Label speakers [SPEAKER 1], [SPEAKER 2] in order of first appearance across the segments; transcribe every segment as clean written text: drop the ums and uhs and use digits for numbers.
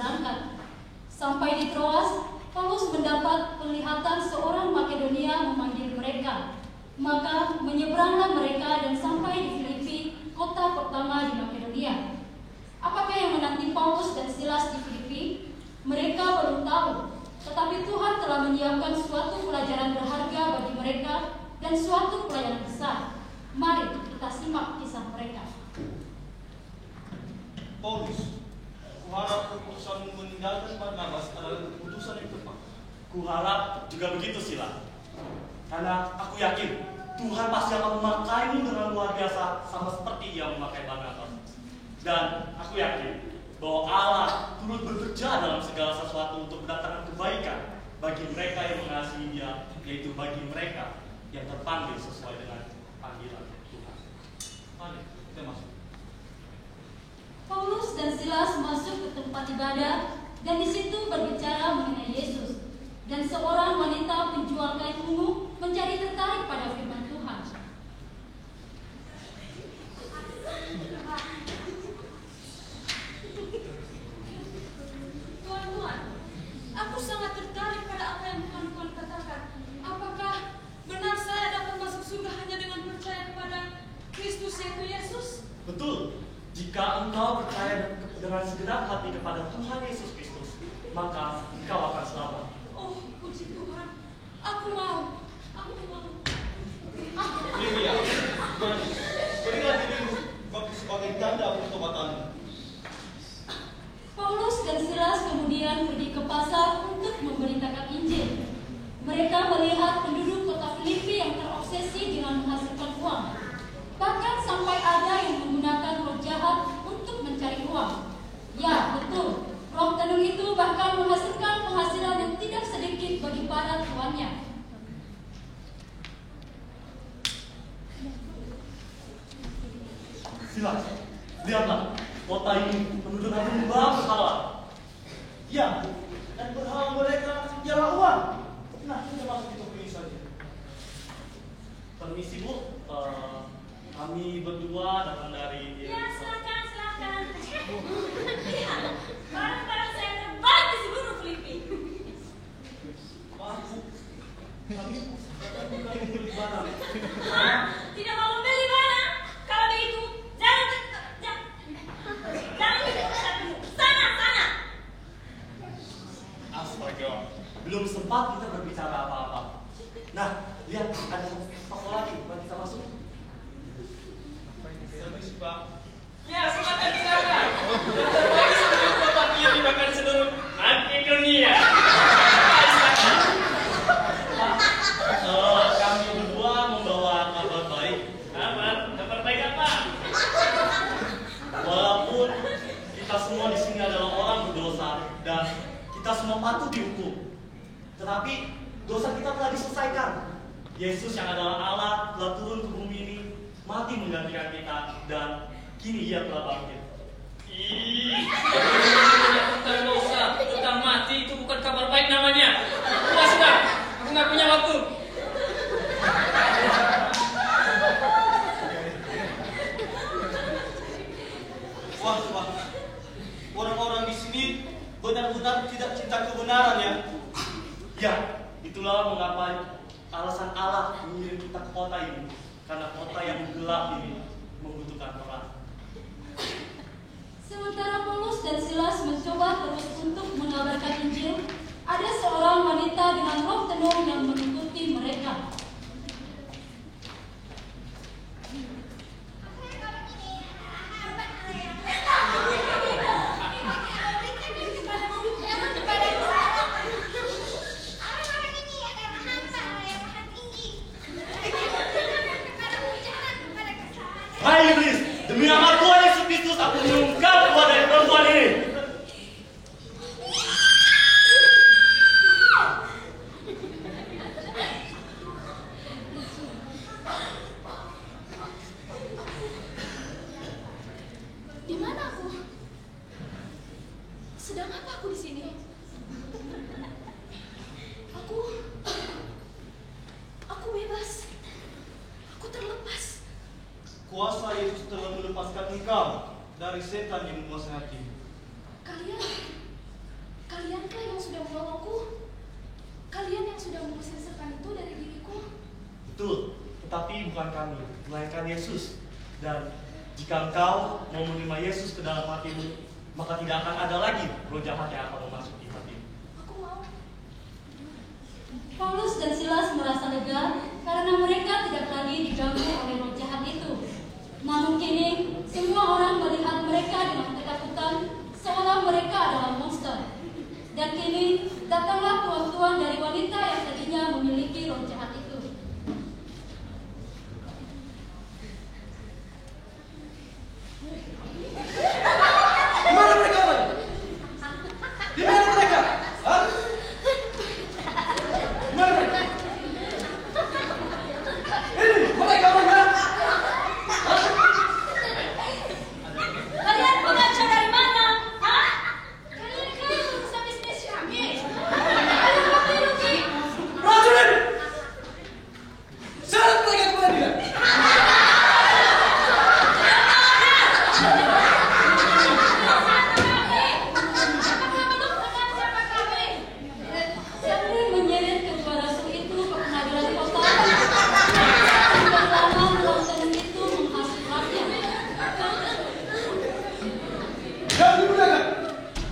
[SPEAKER 1] berangkat. Sampai di Troas, Paulus mendapat penglihatan seorang Makedonia memanggil mereka. Maka menyeberanglah mereka dan sampai di Filipi, kota pertama di Makedonia. Apakah yang menanti Paulus dan Silas di Filipi? Mereka belum tahu. Tetapi Tuhan telah menyiapkan suatu pelajaran berharga bagi mereka dan suatu pelayanan besar. Mari kita simak kisah mereka.
[SPEAKER 2] Paulus, kuharap keputusanmu meninggalkan Barnabas adalah keputusan yang tepat.
[SPEAKER 3] Kuharap juga begitu, Sila. Karena aku yakin Tuhan pasti akan memakaimu dengan luar biasa sama seperti Ia memakai Barnabas. Dan aku yakin bahwa Allah turut bekerja dalam segala sesuatu untuk mendatangkan kebaikan bagi mereka yang mengasihi Dia, yaitu bagi mereka yang terpanggil sesuai dengan panggilan Tuhan.
[SPEAKER 2] Mari kita masuk.
[SPEAKER 1] Paulus dan Silas masuk ke tempat ibadah dan di situ berbicara mengenai Yesus. Dan seorang wanita penjual kain ungu menjadi tertarik pada firman Tuhan.
[SPEAKER 4] Tuan, aku sangat tertarik pada apa yang Tuhan katakan. Apakah benar saya dapat masuk surga hanya dengan percaya kepada Kristus yaitu Yesus?
[SPEAKER 3] Betul. Jika engkau percaya dengan segenap hati kepada Tuhan Yesus Kristus, maka engkau akan selamat.
[SPEAKER 4] Oh, puji Tuhan. Aku mau.
[SPEAKER 2] Lydia, berikan dirimu sebagai tanda pertobatanmu.
[SPEAKER 1] Paulus dan Silas kemudian pergi ke pasar untuk memberitakan Injil. Mereka melihat penduduk kota Filipi yang terobsesi dengan menghasilkan uang. Bahkan sampai ada yang menggunakan roh jahat untuk mencari uang. Ya, betul. Roh tenung itu bahkan menghasilkan penghasilan yang tidak sedikit bagi para tuannya.
[SPEAKER 3] Silas, lihatlah, kota ini penuh dengan menyembah berhala.
[SPEAKER 2] Ya, dan berhala mereka ialah uang. Nah, kita masuk di toko ini saja.
[SPEAKER 3] Permisi Bu, kami berdua datang dari
[SPEAKER 4] Ya, silakan. Lihat, barang-barang saya terbaik di seluruh Filipi.
[SPEAKER 2] Maaf Bu, kami akan membeli barang.
[SPEAKER 4] Hah? Tidak mau membeli barang? Kalau begitu, jangan sana.
[SPEAKER 3] Astaga, belum sempat kita berbicara apa-apa. Nah, lihat, ada toko lagi, mari kita masuk.
[SPEAKER 2] Permisi Pak.
[SPEAKER 5] Ya, silakan. Terbaik seluruh kota Filipi bahkan seluruh Makedonia.
[SPEAKER 3] Kami berdua membawa kabar baik.
[SPEAKER 5] Kabar baik apa?
[SPEAKER 3] Walaupun kita semua di sini adalah orang berdosa dan kita semua patut dihukum, tetapi dosa kita telah diselesaikan. Yesus yang adalah Allah telah turun ke bumi ini, mati menggantikan kita, dan kini Ia telah bangkit.
[SPEAKER 5] Tentang dosa, tentang mati itu bukan kabar baik namanya. Sudah, aku nggak punya waktu.
[SPEAKER 2] Wah, orang-orang di sini benar-benar tidak cinta kebenaran ya.
[SPEAKER 3] Ya, itulah mengapa alasan Allah mengirim kita ke kota ini, karena kota yang gelap ini membutuhkan terang.
[SPEAKER 1] Sementara Paulus dan Silas mencoba terus untuk mengabarkan Injil, ada seorang wanita dengan roh tenung yang mengikuti mereka.
[SPEAKER 3] Hai iblis, demi nama Tuhan Yesus Kristus aku mengungkap kepada perempuan ini.
[SPEAKER 4] Di mana aku? Sedang apa aku di sini? Aku bebas. Aku terlepas.
[SPEAKER 2] Kuasa Yesus telah melepaskan engkau dari setan yang menguasai hatimu.
[SPEAKER 4] Kalian Kaliankah yang sudah membawaku? Kalian yang sudah mengusir setan itu dari diriku?
[SPEAKER 3] Betul, tetapi bukan kami, melainkan Yesus. Dan jika engkau mau menerima Yesus ke dalam hatimu, maka tidak akan ada lagi roh jahat yang akan memasuki hatimu.
[SPEAKER 4] Aku mau.
[SPEAKER 1] Paulus dan Silas merasa lega karena mereka tidak lagi diganggu oleh roh jahat itu. Namun kini, semua orang melihat mereka dengan ketakutan seolah mereka adalah monster. Dan kini, datanglah tuan-tuan dari wanita yang tadinya memiliki roh jahat itu.
[SPEAKER 2] Di mana mereka, Bang? Di mana mereka? Hah? Di mana mereka? Ini mereka, Bang, ya?
[SPEAKER 4] Kalian pengacar dari mana? Hah? Kalian kaya berusaha bisnis kami. Kalian rugi-rugi.
[SPEAKER 2] Prajurit! Seret mereka ke pengadilan.
[SPEAKER 1] Sambil menyeret kedua rasul itu ke pengadilan kota, bersama London itu menghasutnya.
[SPEAKER 2] Yang dimuliakan,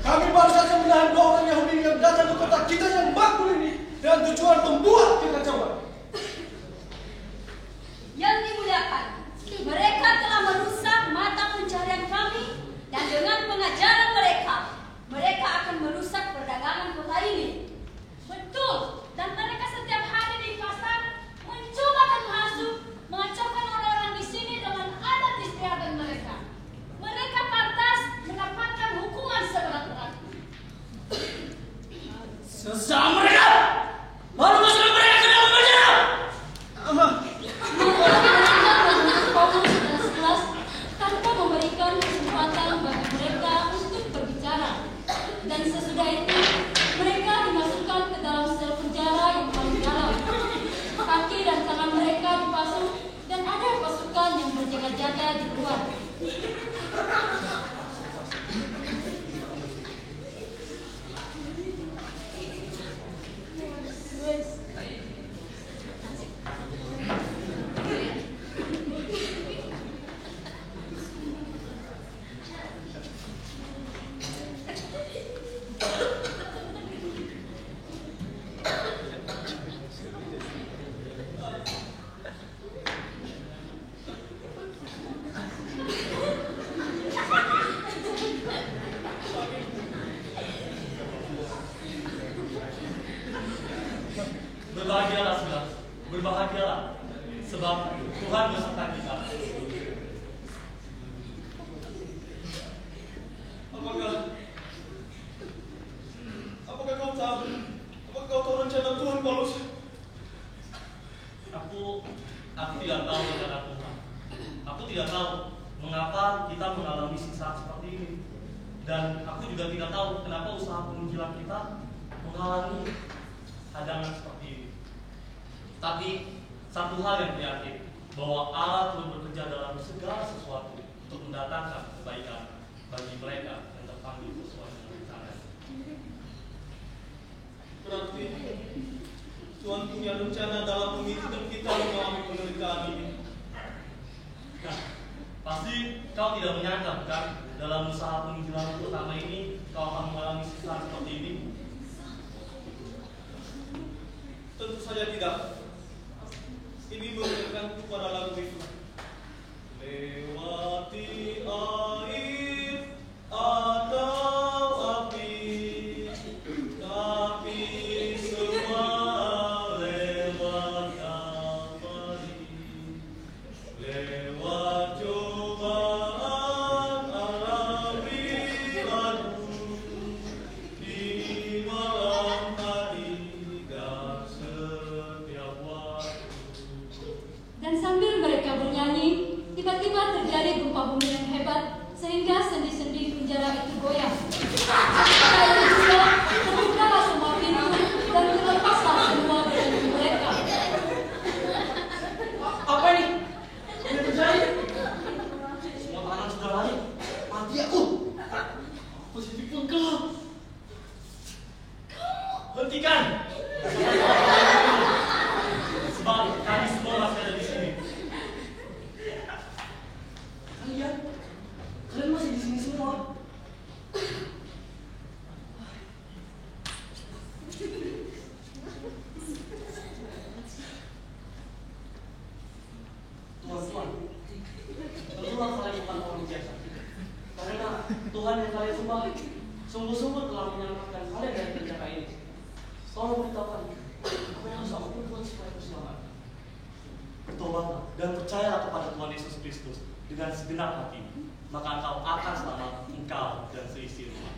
[SPEAKER 2] kami baru saja menahan 2 orang Yahudi yang datang ke kota kita yang makmur ini dengan tujuan membuat kekacauan.
[SPEAKER 4] Yang dimuliakan, mereka telah merusak mata pencaharian kami dan dengan pengajaran mereka akan merusak perdagangan kota ini. Betul, dan mereka setiap hari di pasar mencoba menghasut, mengacaukan orang-orang di sini dengan adat istiadat mereka. Mereka pantas mendapatkan hukuman seberat-berat.
[SPEAKER 5] Sesama mereka! Baru masukkan mereka ke dalam penjara!
[SPEAKER 1] Paulus dan Silas tanpa memberikan kesempatan bagi mereka untuk berbicara. Dan sesudah itu, mereka dimasukkan ke dalam sel penjara yang paling dalam. Kaki dan tangan mereka dipasung dan ada pasukan yang berjaga-jaga di luar.
[SPEAKER 3] Berbahagialah, saudara. Berbahagialah, sebab Tuhan beserta kita.
[SPEAKER 2] Apakah kau tahu? Apakah kau tahu rencana Tuhan, Paulus?
[SPEAKER 3] Aku tidak tahu rencana Tuhan. Aku tidak tahu mengapa kita mengalami siksa seperti ini. Dan aku juga tidak tahu kenapa usaha penginjilan kita mengalami hadangan seperti ini. Tapi satu hal yang yakin, bahwa Allah turut bekerja dalam segala sesuatu untuk mendatangkan kebaikan bagi mereka yang terpanggil sesuai dengan rencana.
[SPEAKER 2] Berarti Tuhan punya rencana dalam mengizinkan kita mengalami penderitaan ini.
[SPEAKER 3] Nah, pasti kau tidak menyangka, bukan? Dalam usaha penginjilan pertama ini, kau akan mengalami siksa seperti ini.
[SPEAKER 2] Tentu saja tidak. Ini mengingatkanku pada lagu itu. Lewati air atau api, tapi semua lewat Kalvari. Lewat cobaan alami aduh, di malam hari dan setiap waktu.
[SPEAKER 1] Dan sambil mereka bernyanyi, tiba-tiba terjadi gempa bumi yang hebat sehingga sendi-sendi penjara itu goyang. Setelah itu juga terbukalah semua pintu dan terlepaslah semua belenggu mereka.
[SPEAKER 2] Apa ini? Ini terjadi?
[SPEAKER 3] Semua tahanan sudah lari. Mati aku. Positif engkau. Tuhan yang kalian sembah sungguh-sungguh telah menyelamatkan kalian dari penjara ini. Tolong beritahukan apa yang harus aku perbuat supaya aku selamat. Bertobatlah dan percayalah kepada Tuhan Yesus Kristus dengan segenap hati, maka engkau akan selamat, engkau dan seisi rumah.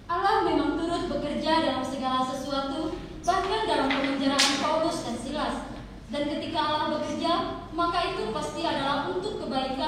[SPEAKER 1] Allah memang turut bekerja dalam segala sesuatu, bahkan dalam pemenjaraan Paulus dan Silas. Dan ketika Allah bekerja, maka itu pasti adalah untuk kebaikan